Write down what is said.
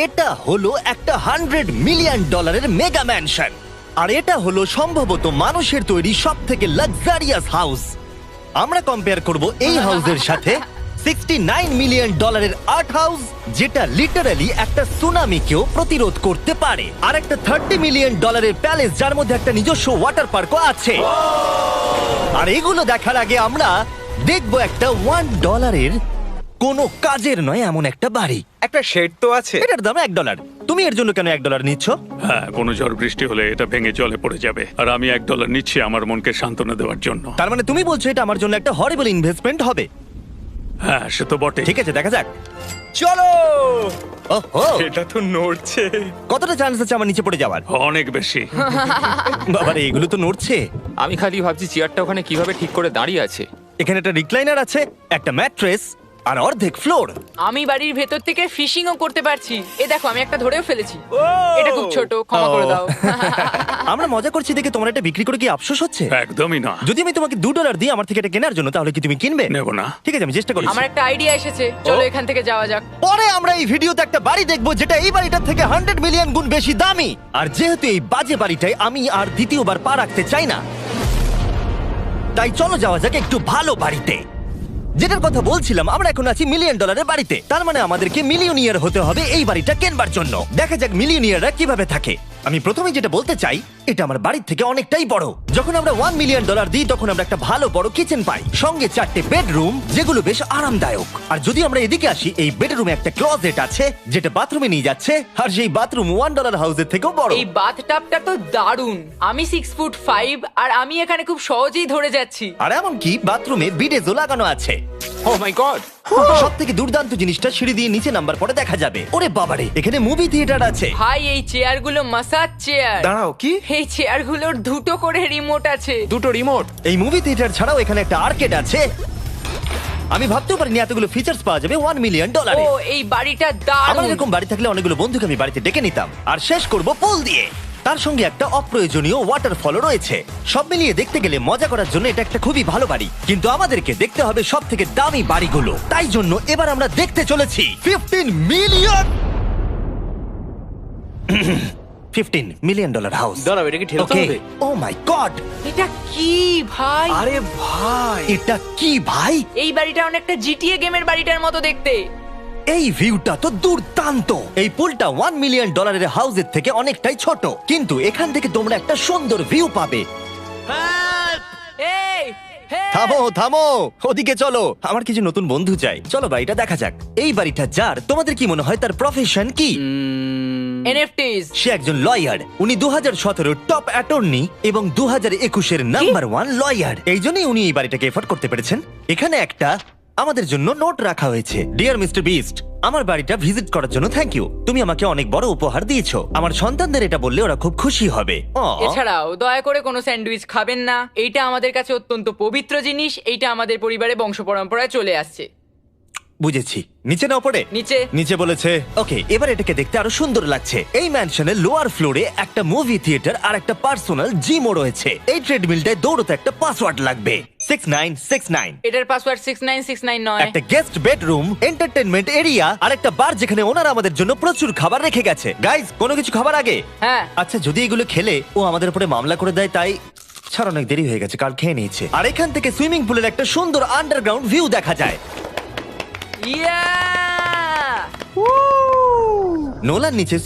এটা হলো একটা $100 মিলিয়ন মেগা ম্যানশন, আর এটা হলো সম্ভবত মানুষের তৈরি সব থেকে লাক্সারিয়াস হাউস। আমরা কম্পেয়ার করব এই হাউসের সাথে $69 মিলিয়ন আর্ট হাউস, যেটা লিটারালি একটা সুনামিকেও প্রতিরোধ করতে পারে, আর একটা $30 মিলিয়ন প্যালেস যার মধ্যে একটা নিজস্ব ওয়াটার পার্কও আছে। আর এগুলো দেখার আগে আমরা দেখবো একটা $1 কোনো কাজের নয় এমন একটা বাড়ি। একটা শেড তো আছে। এটার দাম $1। তুমি এর জন্য কেন $1 নিচ্ছ? হ্যাঁ, কোনো ঝড় বৃষ্টি হলে এটা ভেঙে জলে পড়ে যাবে, আর আমি $1 নিচ্ছি আমার মনকে সান্ত্বনা দেওয়ার জন্য। তার মানে তুমি বলছো এটা আমার জন্য একটা হরিবল ইনভেস্টমেন্ট হবে? হ্যাঁ, সে তো বটে। ঠিক আছে, দেখা যাক। চলো। ওহো, এটা তো নড়ছে। কতটা চান্স আছে আমার নিচে পড়ে যাওয়ার? অনেক বেশি। বাবারে, এগুলো তো নড়ছে। আমি খালি ভাবছি চেয়ারটা ওখানে কিভাবে ঠিক করে দাঁড়িয়ে আছে। এখানে একটা রিক্লাইনার আছে, একটা ম্যাট্রেস, আর অর্ধেক ফ্লোর। আমি বাড়ির ভেতর থেকে ফিশিংও করতে পারছি। এ দেখো, আমি একটা ধরেও ফেলেছি। এটা খুব ছোট, ক্ষমা করে দাও। আমরা মজা করছি দেখে তোমার এটা বিক্রি করে কি আফসোস হচ্ছে? একদমই না। যদি আমি তোমাকে $2 দিই আমার থেকে এটা কেনার জন্য, তাহলে কি তুমি কিনবে? নেব না। ঠিক আছে, আমি চেষ্টা করছি। আমার একটা আইডিয়া এসেছে, চলো এখান থেকে যাওয়া যাক। পরে আমরা এই ভিডিওতে একটা বাড়ি দেখবো যেটা এই বাড়িটার থেকে 100 মিলিয়ন গুণ বেশি দামি। আর যেহেতু এই বাজে বাড়িটায় আমি আর দ্বিতীয়বার পা রাখতে চাই না, তাই চলো যাওয়া যাক একটু ভালো বাড়িতে। যেটার কথা বলছিলাম, আমরা এখন আছি $1 মিলিয়ন বাড়িতে। তার মানে আমাদেরকে মিলিয়নিয়ার হতে হবে এই বাড়িটা কেনবার জন্য। দেখা যাক মিলিয়নিয়াররা কিভাবে থাকে। আমি প্রথমে যেটা বলতে চাই, এটা আমার বাড়ির থেকে অনেকটাই বড়। যখন আমরা $1 মিলিয়ন দিই তখন আমরা একটা ভালো বড় কিচেন পাই, সঙ্গে 4টে বেডরুম যেগুলো বেশ আরামদায়ক। আর যদি আমরা এদিকে আসি, এই বেডরুমে একটা ক্লোজেট আছে যেটা বাথরুমে নিয়ে যাচ্ছে, আর সেই বাথরুম $1 হাউসের থেকেও বড়। এই বাথটাবটা তো দারুণ। আমি 6'5" আর আমি এখানে খুব সহজেই ধরে যাচ্ছি। আর এমনকি বাথরুমে বিডেজও লাগানো আছে। ও মাই গড! সব থেকে দুর্দান্ত জিনিসটা সিঁড়ি দিয়ে নিচে নাম্বার পরে দেখা যাবে। ওরে বাবারে, এখানে মুভি থিয়েটার আছে। ভাই, এই চেয়ারগুলো মাসাজ চেয়ার। দাঁড়াও, কি? এই চেয়ারগুলোর দুটো করে রিমোট আছে। দুটো রিমোট। এই মুভি থিয়েটার ছাড়াও এখানে একটা আর্কেড আছে। আমি ভাবতেও পারিনি এতগুলো ফিচার্স পাওয়া যাবে $1 মিলিয়ন। ও, এই বাড়িটা আমার দারুণ। এরকম বাড়ি থাকলে অনেকগুলো বন্ধুকে আমি বাড়িতে ডেকে নিতাম, আর শেষ করব পুল দিয়ে। তার সঙ্গে একটা অপ্রয়োজনীয় ওয়াটারফলও রয়েছে। সব মিলিয়ে দেখতে গেলে মজা করার জন্য এটা একটা খুবই ভালো বাড়ি, কিন্তু আমাদেরকে দেখতে হবে সব থেকে দামি বাড়িগুলো। তাই জন্য এবার আমরা দেখতে চলেছি $15 মিলিয়ন হাউস। দাঁড়াও, এটা কি ঠেলতে হবে? ও মাই গড, এটা কি ভাই? আরে ভাই, এটা কি ভাই? এই বাড়িটা অনেকটা জিটিএ গেমের বাড়িটার মতো দেখতে। এই ভিউটা তো দুর্দান্ত। এই পুলটা $1 মিলিয়ন হাউসের থেকে অনেকটাই ছোট, কিন্তু এখান থেকে তোমরা একটা সুন্দর ভিউ পাবে। এই, hey! থামো থামো, ওদিকে চলো, আমার কিছু নতুন বন্ধু চাই। চলো বাড়িটা দেখা যাক। এই বাড়িটা যার, তোমাদের কি মনে হয় তার প্রফেশন কি? NFTs। সে একজন লয়ার। উনি 2017 টপ অ্যাটর্নি এবং 2021 নাম্বার 1 লয়ার। এই জন্যই উনি এই বাড়িটাকে এফোর্ড করতে পেরেছেন। এখানে একটা আমাদের জন্য নোট রাখা হয়েছে। ডিয়ার মিস্টার বিস্ট, আমার বাড়িটা ভিজিট করার জন্য থ্যাংক ইউ। তুমি আমাকে অনেক বড় উপহার দিয়েছো। আমার সন্তানদের এটা বললে ওরা খুব খুশি হবে। এছাড়াও দয়া করে কোনো স্যান্ডউইচ খাবেন না। এইটা আমাদের কাছে অত্যন্ত পবিত্র জিনিস। এইটা আমাদের পরিবারে বংশ পরম্পরায় চলে আসছে। বুঝেছি। নিচে নাও পড়ে। নিচে। নিচে বলেছে। ওকে, এবার এটাকে দেখতে আরো সুন্দর লাগছে। এই ম্যানশনের লোয়ার ফ্লোরে একটা মুভি থিয়েটার আর একটা পার্সোনাল জিমও রয়েছে। এই ট্রেডমিলটায় দৌড়তে একটা পাসওয়ার্ড লাগবে, 6969। এটার পাসওয়ার্ড 6969 নয়। একটা গেস্ট বেডরুম, এন্টারটেইনমেন্ট এরিয়া আর একটা বার যেখানে ওনারা আমাদের জন্য প্রচুর খাবার রেখে গেছে। গাইজ, কোনো কিছু খাবার আগে? হ্যাঁ। আচ্ছা, যদি এগুলো খেলে ও আমাদের উপরে মামলা করে দেয়, তাই ছাড়, অনেক দেরি হয়ে গেছে, কাল খেয়ে নিয়েছে। আর এখান থেকে সুইমিং পুলের একটা সুন্দর আন্ডারগ্রাউন্ড ভিউ দেখা যায়। ইয়া! নোলার নিচে